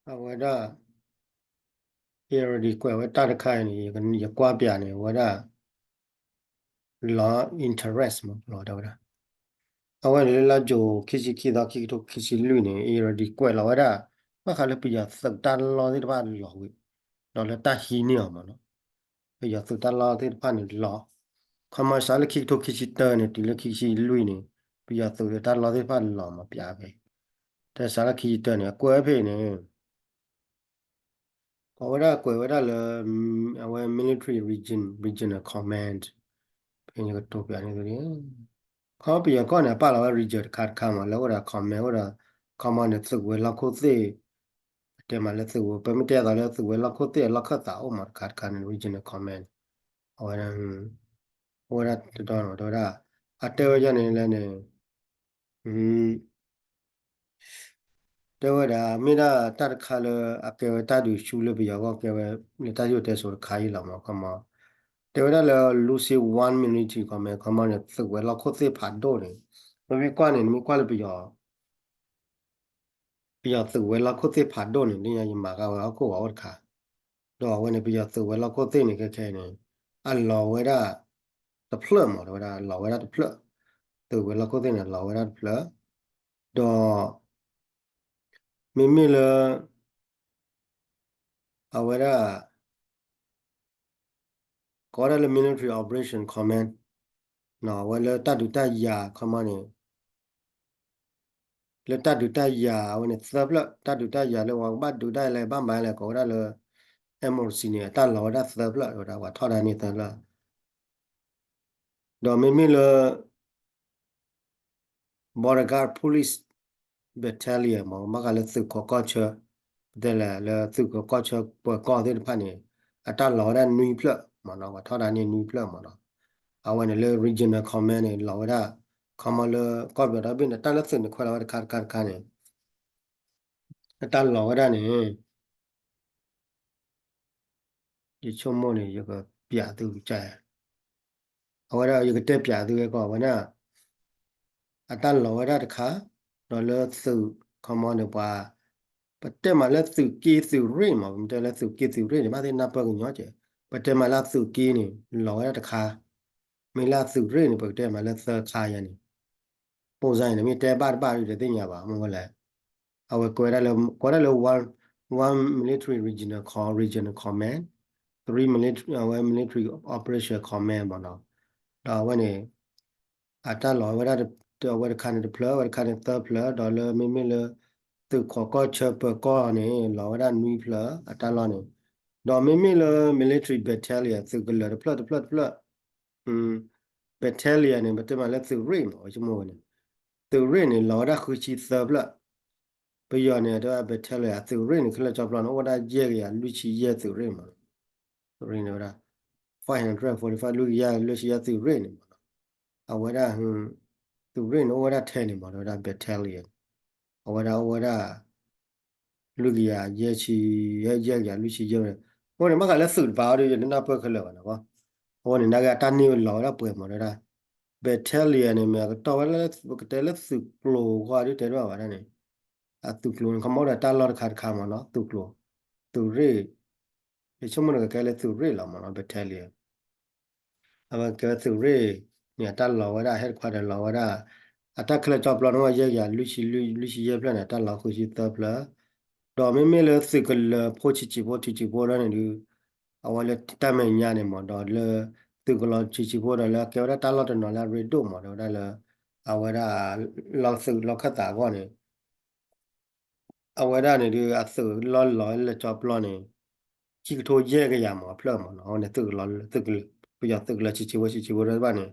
Awada here di kwa wata kai ni kan ya kwa pya ni wada law interest mo lo da wada awan le la jo kisi ki da ki to kisi lu ni here di kwa la wada ma kha le pi ya sa ta lo ni ba lo wi lo le ta hi ni mo no pi ya sa ta lo ti pa ni lo kama sa le ki to kisi ta ni ti le kisi lu ni pi ya sa ta lo ti pa lo ma pya be ta sa le ki ta ni kwa phe ni wada le our military regional command ပြင်ရတော့ပြနေတယ်ခေါ်ပြရကောနဲ့ပါလာ region ခတ်ခါမှာလောရခေါမဲဟောခမနဲ့သဝဲလောက်ခုသေးတဲမှာလက်သဝပမတဲတာလက်သဝဲလောက်ခုသေးလောက်ခတ်တာအမခတ်ခါနဲ့ regional command ဟောရန်ဟောရတော့အတဲဝရနေလဲနေอืมတဲဝဒါမိဒါတတ်ခါလအကေဝတတ်ဒူရှူလပြရောကေဝနေတတ်ရတဲ့ဆိုခါရီလာမှာခမတဲဝဒါလလူစီ1 minute ခမနဲ့သဝဲလောက်ခုသေးဖတ်တော့နေမပြီးကွာနေမကွာလပြရော bây giờ tự về là có thể phạt đồ này đi mà cái áo cổ áo cả đó when bây giờ tự về là có thể này cái này anh lò với đó tập phở mà đó lò với đó tập phở tự về là có thể này lò với đó tập phở đó mình là ở với đó có đó là military operation command nó với là ta đủ ta ya command này là ta đủ ta ya với này sắp là ta đủ ta ya là hoàng bắt đủ ta là ba mai là có đó là MOC này ta lò đó sắp là rồi đó và thoát ra này ta là đó mình là border guard police battalion မှာကလည်းသူကောချတဲ့လေသူကောချပေါ်ကောတဲ့ဖာနေအတလော်ရနွီဖလမနော်ထော်တာနေနွီဖလမနော်အဝန်လေ regional command နေလော်ရခမလကောပြတာဘင်းတလက်စင်ခွလာခါခါနေအတလော်ရနေဒီချုံမနေရကပြသူကြဲအဝရရကတက်ပြသူရဲ့ကောဝနာအတလော်ရတခါတော့လေသူခမနေပါပတ်တယ်မလဲသူကီသူရိမမတယ်လဲသူကီသူရိမတဲ့နပကညောချေပတ်တယ်မလားသူကီနေလောရတခါမလားသူရိနေပတ်တယ်မလဲသခါရနေပုံစံနေမြတဲပါရတဲ့တင်ညာပါမဟုတ်လဲအဝကွယ်ရလဲ one military regional command three military operation command ပေါ့နော်ဒါဝင်နေအတလောဝရတဲ့ဝရခန်တဲ့ဖလာဝရခန်တဲ့ဖလာဒေါ်လာမီလသူခေါ်ကောချက်ပကောနေလောရနွီဖလာအတလောနေဒေါ်မီလ military battalion သူကလဖလာbattalion နေမတမလဲသူရိမောချမောနေသူရိနေလောရခုချီသဘလာပယောနေတော့ battalion သူရိနေခလကြောက်ပလနော်ဝဒရဲရလူချီရဲသူရိမောရိနေတော့545လူရလူချီရဲသူရိနေအဝရသူရိနေဝရထဲနေမှာတော့ battalion အဝရလူကြီးရဲချီရဲလူချီရဲဟိုနေမကလည်းစုပါရနနာပွဲခလောနော်ဟိုနေနာကတန်နေလောရပွဲမှာတော့ battalion နေမှာတော့လည်းတဲလည်းစုကလိုခွာတယ်တော့ပါနဲ့အသူကလိုခမောတာလောခါခါမှာနော်သူကလိုသူရိဒီချုံမနကကလည်းသူရိလာမှာနော် battalion အမကသူရိเนี่ยตลอวดา headquarter ลอวดาအတက်ခလက်ကြောပလတော့ရဲလူရှိရဲပလနဲ့တက်လာခုရှိတပလတော့မေလေစကလဖိုချီချီဘောတီချီဘောရနေဒီအဝလေတမန်ညာနေမတော့လေသူကလချီချီဘောရလာကေရတက်လာတော့လာရီဒိုမတော့ဒါလေအဝဒလောက်စုလောက်ခတ်တာကောနေအဝဒနေဒီအစုလောလေကြောပလနေချီကထိုရဲကရမှာဖလမနော်နေသူကလသူကပြရသူကလချီချီဘောရပါနေ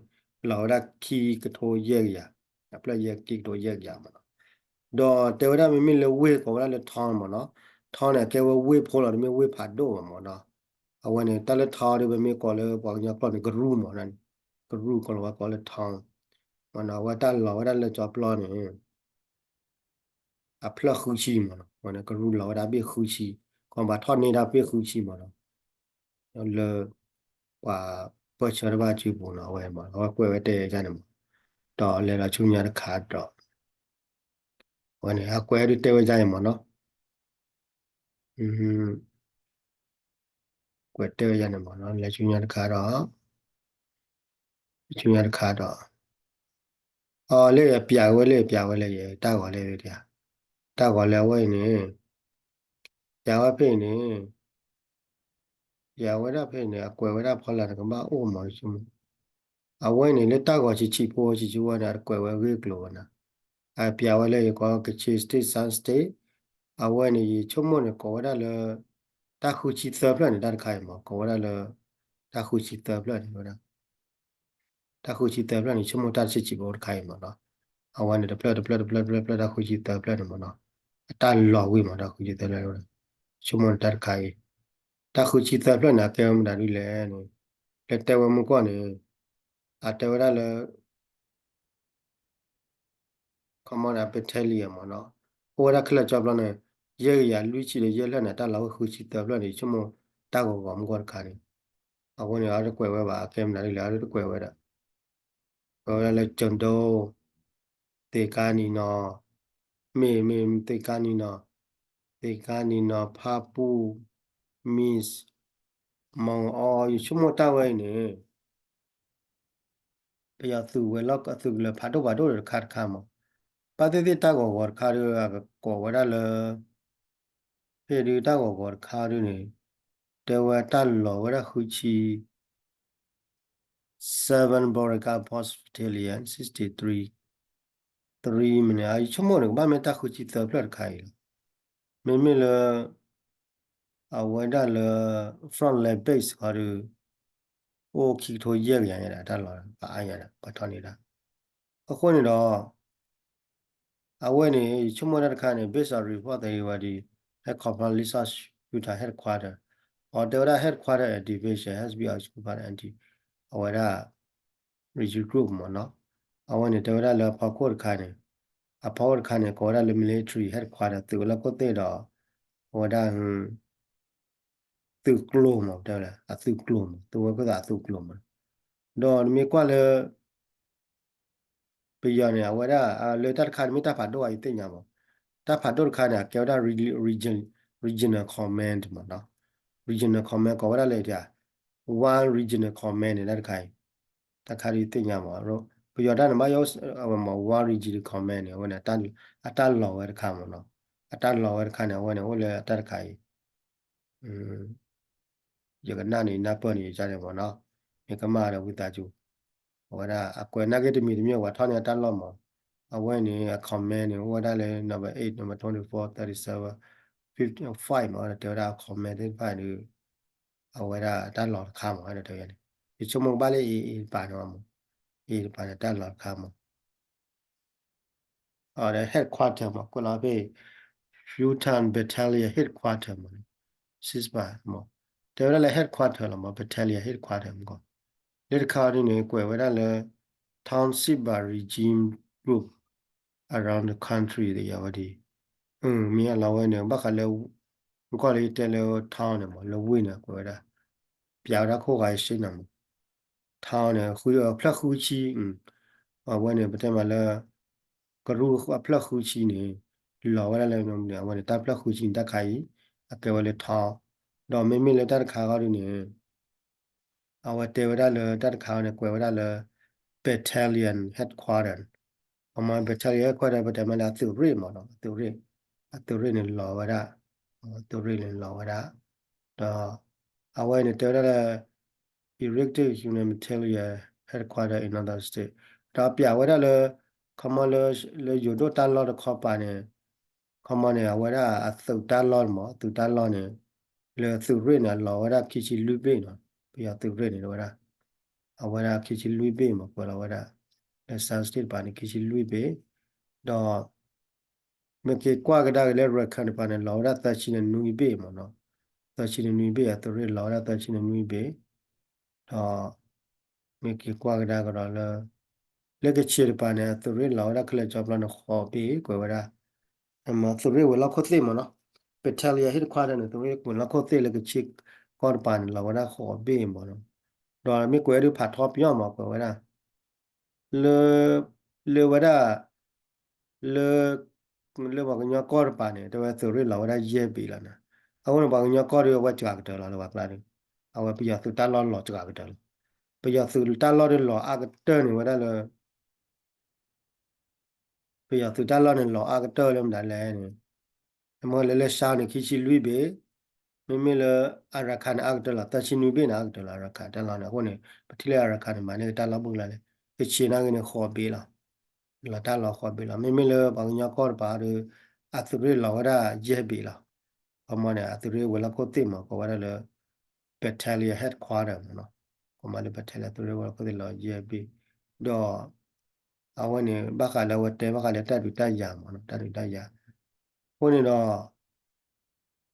လောဒါခီကထိုရဲရအပလက်ရဲကီကထိုရဲရမှာတော့တေဝဒမမလေဝေကောလည်းထောင်းမနော်ထောင်းတယ်ကေဝေဖိုးလာတယ်မဝေဖတ်တော့မနော်အဝနဲ့တလက်ထားတယ်မကောလည်းပေါ့ညပေါ့ဂရူမနော်ဂရူကောလည်းထောင်းမနော်ဝတ်တလောဝဒလည်းကြောပလောနေအဖလက်ခူချီမနော်ဝနဲ့ဂရူလောဒါဘေခူချီကွန်ဘာထောင်းနေတာဘေခူချီမနော်လေပါပတ်ချရပါချီပေါ်နော်ဝဲမနော်ကွယ်ဝဲတဲ့ကြတယ်တော့လေလာချုံညာတခါတော့ဝနဲ့အကွဲတွေတဲဝဲကြရမနော် quẹt tơ ra này mà nó là chủ nhà khá đó chủ nhà khá đó lấy bia với lấy ta gọi lấy đi à ta gọi lấy vậy nè bia với bên nè bia với đó bên nè quẹt với đó phải là cái bao ôm mà chứ à vậy nè lấy ta gọi chỉ po chỉ chú là quẹt với cái lỗ nè à bia với lấy có cái cheese sunstay à vậy nè chỗ mua nè có đó là ta khu chỉ serve là nè ta khai mà có đó là ta khu chỉ serve là nè ta khu chỉ serve là nè chỗ mua ta chỉ bảo khai mà đó awan de pla da khuji ta pla de mono ta lo wi mo da khuji ta la chumon tar kai ta khuji ta pla na ke am da ri le no le te wa mo ko ne a te wa le common a battalion mo no o da kla job lo ne ye ya lu chi le ye le na ta la khuji ta pla ni chumon ta ko mo ko ka ni awan ya de kwe wa ba ke am da ri la de kwe wa da o le chon do te ka ni no me te ka ni no te ka ni no pha pu miss မောင်အော်ရှုမတာဝဲနေပယသူဝဲလောက်အသူလဖာတော့ဘာတော့ခတ်ခါမပါတဲ့တဲ့တာကောဝါခါရကောဝရလဖေဒီတာကောဝါခါရနေတေဝတာလောဝရခုချီ7 Boracay Hospitalian 63 3 မနေအရှုမနေဘာမတာခုချီသပလတ်ခိုင်မေမေလအဝဲဒါလ front leg base ခါရအိုခီထိုရဲရရတာလောပါအရတာပထနေတာအခုနေတော့ Awani Chumona Kane based on report they were the head research Utah headquarter or the headquarter at division has been occupied anti Awara region group mono. Awani Dora la Pakor Kane a power Kane Kora military headquarter to Lakote or down through gloom of Dora a through gloom to work with a through gloom. Don me quale beyond Awara a letter can meet up a door I think. တာဖတ်တော့ခါနာကျော်တာ regional command မှာနော် regional command ကိုရလေကြာ one regional command နဲ့တခိုင်တခါရီတင်ညာမှာတော့ပြောတာမယောမ one regional command နဲ့ဟိုနဲ့အတလောဝဲတခါမှာနော်အတလောဝဲတခါနဲ့ဟိုနဲ့ဟိုလေအတတခိုင်ရကနာနေနပ်ပေါ်နေကြတယ်ပေါ့နော်မြေကမာရဝိတာကျူဟိုကအကွယ်နဂတိမီမြေဝါထောင်းရတလောမှာအဝဲနေ comment နေဟိုဒါလေ number 8 number 24 37 55မှာတော့ဒါ comment ပါနေအဝဲဒါတလောခါမှာတော့ရတယ်ဒီချုံမပါလေပါတော့မှာပါတလောခါမှာအော်ဒါ headquarter မှာကိုလာပဲ Futan Battalion headquarter မှာစစ်ပါမှာဒါလည်း headquarter မှာ battalion headquarter မှာလက်ခါရင်းနေကွယ်ဝဲဒါလေ township regime group around the country တွေရောဒီမင်းလာဝဲနေဘာခလဲကိုလေးတဲလဲထောင်းနေမလဝိနေကွယ်ဒါပြောက်ရခိုးကရှိနေမထောင်းနေခုရဖလက်ခုချီဝဲနေပတဲ့မလဲကရူဖလက်ခုချီနေလောဝဲလဲနေဝဲနေတာဖလက်ခုချီတက်ခိုင်အကဲဝဲလေထောင်းတော့မင်းလည်းတက်ခါကားရနေအဝတဲဝဲလဲတက်ခါနေကွယ်ဝဲလဲ battalion headquarter အမှန် battalion headquarter ပတဲ့မလဲသူရိမနော်သူရိနေလောဝဲတာသူရိနေလောဝဲတာတော့အဝဲနေတဲရ erected humanitarian headquarter in another state ဒါပြဝဲတာလေခမလေယူဒိုတန်လောခေါ်ပါနေခမနေဝဲတာအသုတန်လောမသူတန်လောနေလေသူရိနေလောဝဲတာခိချီလူပိနော်ပြသူရိနေလောဝဲတာအဝဲတာခိချီလူပိမပေါ်လောဝဲတာလေဆန်စတစ်ပါနေခိချီလူပိတော့မကေကွာကဒါလေရခန်ပါနေလောဝဲတာတချီနေနူပိမနော်တချီနေနူပိအသူရိလောဝဲတာတချီနေနူပိတော့မကေကွာကဒါကတော့လေလက်ကချီပါနေသူရိလောရခလက်ကြောပလန်ခေါ်ပြီးကွယ်ဝရအမသူရိဝလောက်ခသိမနော်ပက်ထလီယာဟစ်ခွာတယ်သူရိကွယ်လောက်ခသိလက်ကချီကောပန်လောရခေါ်ပြီးမနော်တော့မိကွယ်ရဖတ်ထောပြောမှာကွယ်ဝရလေလေဝရလေလေဘာကညကောပန်တယ်တော့သူရိလောရရဲပြီလားနော် Awon bang nya ko ri wa cha ka la wa kla ri awa pi ya su ta lo lo cha ka ta pi ya su ta lo ri lo a ka ta ni wa da le pi ya su ta lo ni lo a ka ta le ma da le ni mo le sha ni ki chi lui be me me le a ra khan a ka ta la ta chi nu be na a ka ta la ra khan ta la na ko ni pa ti le a ra khan ma ne ta la bu la le ki chi na ni kho be la la ta lo kho be la me me le bang nya ko ba de a su ri lo wa da je be la ama ne a su ri wa la ko ti ma ko wa da le battalion headquarter နော်ဟိုမှာလေ battalion သူတို့ကလည်း JB တော့အဝနေဘခလည်းဝတဲဘခလည်းတက်တူတက်ရမှာနော်တက်တူတက်ရဟိုနေတော့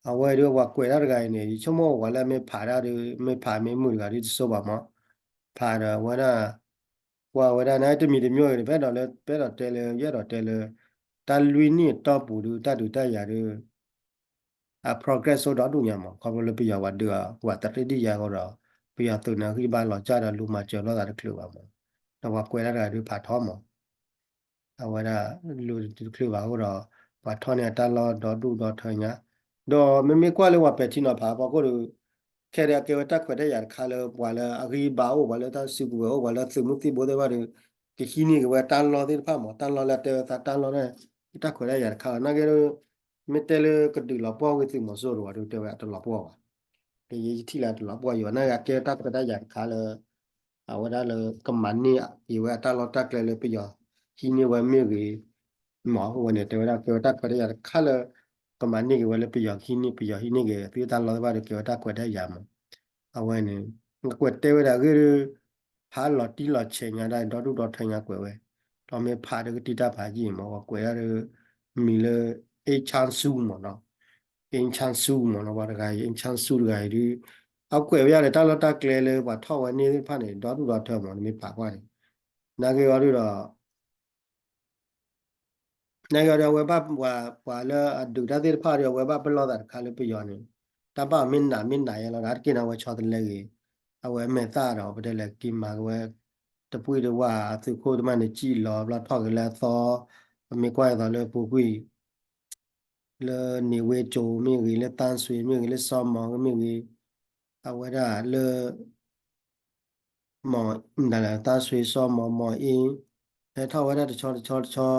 အဝဲတို့ကကွယ်ရတဲ့ကနေချမောဝလည်းမဖာရတယ်မဖာမမှုကဒီဆိုပါမဖာရဝရဝရနိုင်တမီတမျိုးရဘဲတော့လဲဘဲတော့တဲလေရတော့တဲလေတလူနီတော့ပူတူတက်တူတက်ရတယ်progress ဆိုတော့တူညမှာခေါ်လို့ပြရဝဒဟိုတတိတိရတော့ပြရတူနာခိဘာလောကြတာလူမကျော်တော့တာတကလူပါမတော့ကွယ်ရတာဒီဖာထောမှာအဝရလူတကလူပါတော့ဘာထောနေတာလောတော့တူတော့ထညာတော့မကွာလေဝပဲချီနော်ဖာပေါ့ကိုခဲရကေဝတာခွတဲ့ရခါလေဘွာလေအဂီဘာဝဘွာလေတာစုဘူဘွာလေစုမှုတိဘောတဲ့ဘာဒီခီနီကဝတာလောတဲ့ဖာမတာလောလက်တဲ့တာလောနဲ့တာခွတဲ့ရခါနာကေမတဲလေကတူလပွားဝိတိမဆိုးတော့တို့တဲ့တလပွားပါဒီထီလာတလပွားရောနာကေတာခွတဲ့ရခါလေအဝရလေကမန်နီဒီဝတာလောတာကလေပြယောခီနီဝမေကြီးหมอวันเนี่ยเดี๋ยวเราเกี่ยวกับคนที่อยากฆ่าเลยประมาณนี้ก็ว่าเลยไปหยอกที่นี่ไปหยอกที่นี่ก็พี่ตาเราว่าเกี่ยวกับคนได้ยามเอาไว้เนี่ยกวดเตวได้คือพาหลอดที่หลอดเชียงได้ดอดูดอทางกวดไว้เราไม่พาเด็กที่ตาพาจีมาว่ากวดเลยมีเลยเอชานซูมั้งเนาะเอชานซูมั้งเนาะว่าอะไรเอชานซูอะไรดูเอากวดไว้เลยตาเราตาเกลือเลยว่าท่อวันนี้พาเนี่ยดอดูดอเธอมันไม่พาว่าเนี่ยนั่นก็ว่าดูเรา နိုင်ငံတော်ဝယ်ပတ်ဟွာလဲဒူဒါတဲ့ဖာရဝယ်ပတ်ဘလောတာခါလေးပြယောနေတပမင်းနာရလာကိနာဝချောတယ်လေအဝဲမဲ့သားတော့ဗတဲ့လေကိမာဝဲတပွေးတော့ဝါသူခိုးတမနေကြည်လောဘလာထောက်ကလေးသောမေကွာတော့လေပူကွီလေနေဝဲကြုံမင်းကြီးလေတန်းဆွေမင်းကြီးလေစောမောင်မင်းကြီးအဝဲဒါလေမောင်ဒါလေတန်းဆွေစောမောင်မောင်အင်းအဲထောက်ဝဲတဲ့ချော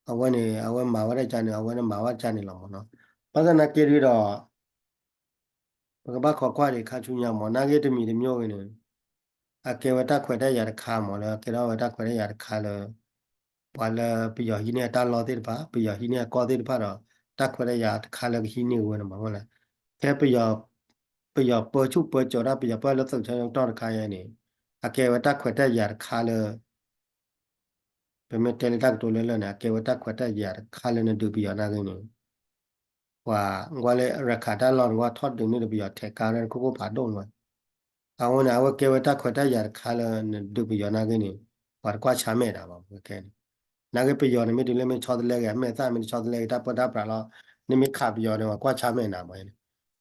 အဝဲနေအဝဲမာဝဲတဲ့ကြနေအဝဲနဲ့မာဝဲကြနေလောမနော်ပဒနာကေရီတော့ဘကဘခေါ်ခွားတွေခါချူညာမောနာကေတမီတမျိုးဝင်နေအကေဝတခွဲတဲ့ရခါမောလဲကေရဝတခွဲတဲ့ရခါလဲဘာလဲပြရဟိနေတလောတဲ့ပါပြရဟိနေကောတဲ့ပါတော့တခွဲတဲ့ရခါလဲဟိနေဝင်မှာဟုတ်လားခဲပြရပေါ်ချုပေါ်ကြော်ရပြရပေါ်လို့သုတ်ချောင်းတော့ခါရဲနေအကေဝတခွဲတဲ့ရခါလဲပေမဲ့တယ်တက်တိုလဲလဲနေအကေဝတခွဲတဲ့ရခါလဲနေဒူပြရနာကနေว่าเลยราคาด้านหลอนว่าทอดดึงนี่เบียดแทกการนั้นก็ผ่าดงว่าเอาเนี่ยว่าเกวตาขวดได้ยาคาเลยดูไปยอนากินี่ว่าก็ช้าไม่ได้บ้างแค่นี้นักไปยอนไม่ดูเลยไม่ชอบเลยแกไม่ทราบไม่ชอบเลยถ้าพอได้ปลาแล้วนี่ไม่ขาบยอนว่าก็ช้าไม่ได้บ้าง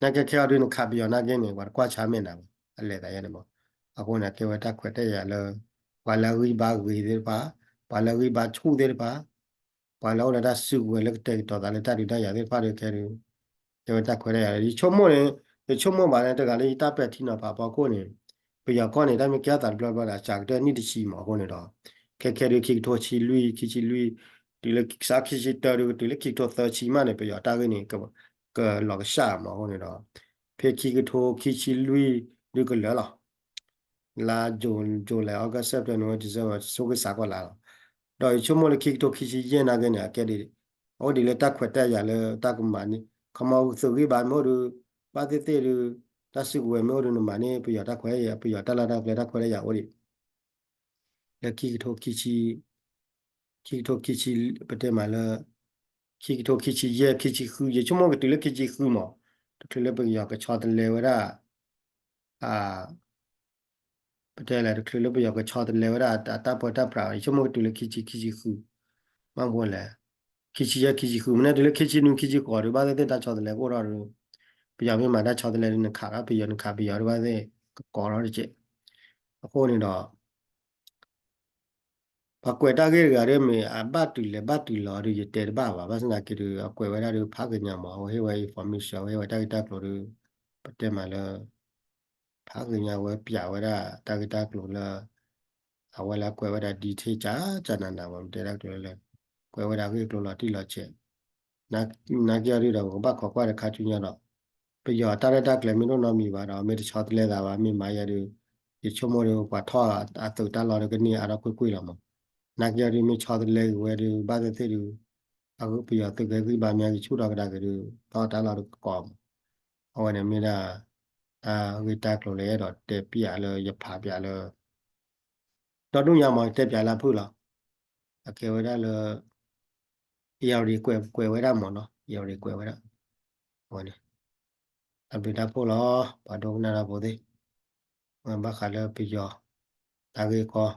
นักแค่เอาดูขาบยอนากินี่ว่าก็ช้าไม่ได้บ้างอะไรแต่ยังไงบ้างเอาเนี่ยเกวตาขวดได้ยาเลยว่าแล้ววิบากวิเดป้าว่าแล้ววิบากชูเดป้าว่าแล้วเราได้สู้เวลาเตะต่อตาเลยตาดีได้ยาเดป้าเลยแค่นี้ ကျွန်တော်တက်ခွဲရရတယ်ဒီချုံမွန်းနေချုံမွန်းပါနဲ့တကလေးတပက်ထီနော်ပါပေါ့ကိုနေပြရကောနေတိုင်းမကြတာဘလဘလာချာတဲ့နိတရှိမှာကိုနေတော့ခဲရခိထိုချီလူခိချီလူဒီလက်စားခိချီတော်ဒီလက်ခိထိုသချီမနဲ့ပြရတာကနေကလောကရှာမှာကိုနေတော့ဖေခိကထိုခိချီလူဒီကလဲလားလာဂျွန်လဲအောက်ကဆပ်တယ်နော်ဒီဆိုဆိုကစားကောလာတော့ချုံမလေးခိထိုခိချီရင်နာကနေကဲဒီဟောဒီလက်တက်ခွက်တက်ရလဲတက်ကမာနီခမောသုခိဘာမို့ပါတိတေတဆုဝေမို့နမနေပြရတက်ခွဲရပြရတက်လာတက်တက်ခွဲရဟောဒီလက်ခိထိုခိချီပတဲမလာခိထိုခိချီရခိချီခူရချုံမကတလက်ခိချီခူမောတလက်ပြရကချောတလေဝရအာပတဲလာတလက်ပြရကချောတလေဝရတပတပရာချုံမကတလက်ခိချီခူမဘောလဲခိချီခူမနဲ့တလက်ခိချီနုခိချီကောရပါတဲ့တချောတလေကိုရပြရမြမှာတချောတလေနခါရပြရနခါပြရပါတဲ့ကောရတဲ့အခုနေတော့ ba kwe ta ge ga re me a ba tu lo ri ye te ba sa na ki ru a kwe wa da ru pha ge nya ma he wa information he wa ta klo ru pa te ma le pha ge nya wa pya wa da ta klo la a wa la kwe wa da di the cha na na wa te da klo le kwe wa da ge klo la ti la che na ge ri da ba kho kwa da kha chu nya da ပယောတာရတာကလမီနိုနမီပါတော့မေတချောတလဲတာပါမေမာရရဒီချုံမောရကွာထောအတုတလာရကနေအရကွေလာမနာကြရီမေချောတလဲဝဲရဘာတဲ့တဲ့အခုပယောတကယ်ကြီးပါများကြီးချူတော့ကတာကရတော့တလာရကောဟောနေမေတာအာဝိတာကလိုလဲတော့တက်ပြလဲရဖာပြလဲတော့တို့ညမောတက်ပြလာဖို့လားအကေဝရလဲရောက်ရီကွယ်ဝဲတာမော်နော်ရောက်ရီကွယ်ဝဲတာဟောနေအပိတာဖို့လားဘာတော့နာရဖို့သေးဘာခါလဲပယောတာကေကော